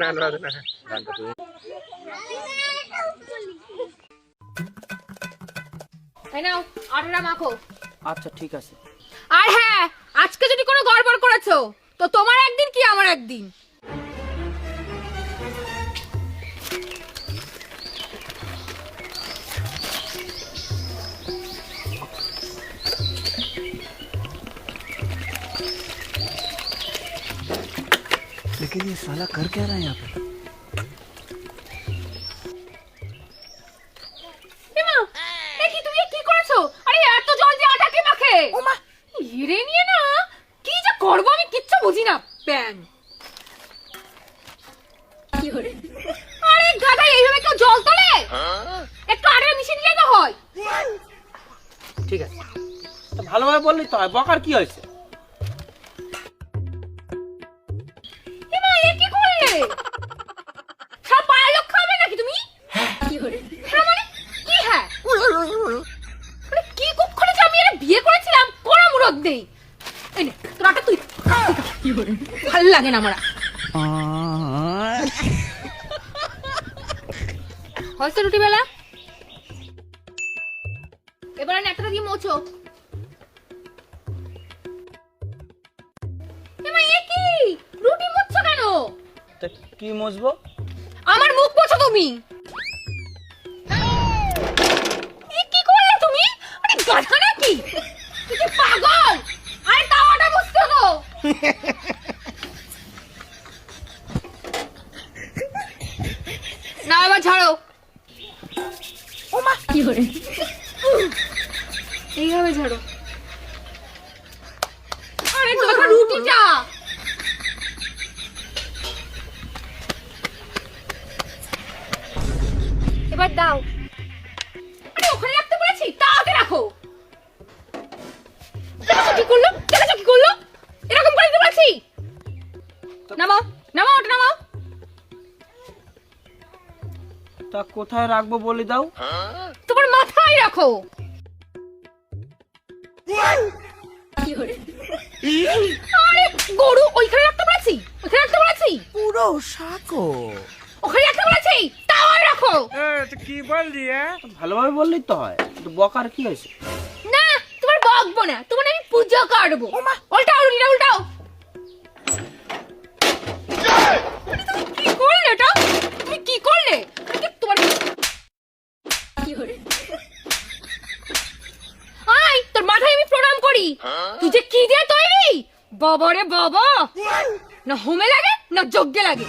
না না না গানটা তুমি এই নাও আটাটা মাখো। আচ্ছা ঠিক আছে। আর হ্যাঁ, আজকে যদি কোনো গড়বড় করেছো তো তোমার একদিন কি আমার একদিন। लेकिन ये साला कर क्या रहा है यहाँ पे? এমা, দেখি তুমি কি করেছো? আরে এত জল দিয়ে আটা কে মাখে? ওমা, হিরে নিয়ে না কি যে করব আমি কিচ্ছু বুঝি না। প্যান কি হরে? আরে গাধা, এইভাবে কেউ জল তোলে? একটু আটা মিশিয়ে দিলে তো হয়। ঠিক আছে, তো ভালোভাবে বললেই তো হয়, বকার কি হয়েছে? এমা, এ কি করলে? সব পায়ের লোক খাবে নাকি তুমি? কি হরে? হ্যাঁ মানে কি? হ্যাঁ আরে কি কুক্ষণে যে আমি এর বিয়ে করেছিলাম কোনো মুরদ নেই। এই নে তোর আটা তুই। কি হরে? ভালো লাগে না আমার। হয়েছে রুটি বেলা? এবারে নেকটা দিয়ে মোছো। এমা, এ কি রুটি মোছো কেন? তা কি মুছবো? আমার মুখ মোছো তুমি। এ কি করলে তুমি? আরে গাধা নাকি? তুই কি পাগল? আরে তাওয়াটা মুছতে তো। না এবার ঝাড়ো। ওমা কি করে? এইভাবে ঝাড়ো। আরে তোর রুটিটা এবার দাও। আরে ওখানে রাখতে বলেছি, তাতে রাখো। দেখো কি করলো? দেখো কি করলো? এরকম করে দিতে বলেছি। নামাও নামাও, ওটা নামাও। তা কোথায় রাখবো বলে দাও। তোমার মাথায় রাখো। কি হরে? আরে গরু ওইখানে রাখতে বলেছি, ওইখানে রাখতে বলেছি। পুরো শাকো ওখানে রাখতে বলেছি, তাও রাখো। কি বললি? ভালোভাবে বললেই তো হয়, তো বকার কি হয়েছে? না তোমার বকবো না, তোমার আমি পূজা করবো। উল্টাও রুটিটা উল্টাও। তুমি কি করলে এটা? তুমি কি করলে? তোমার কি হরে? আয় তোর মাথায় আমি প্রণাম করি। তুই যে কি দিয়ে তৈরি, বাবা রে বাবা, না হোমে লাগে না যজ্ঞে লাগে।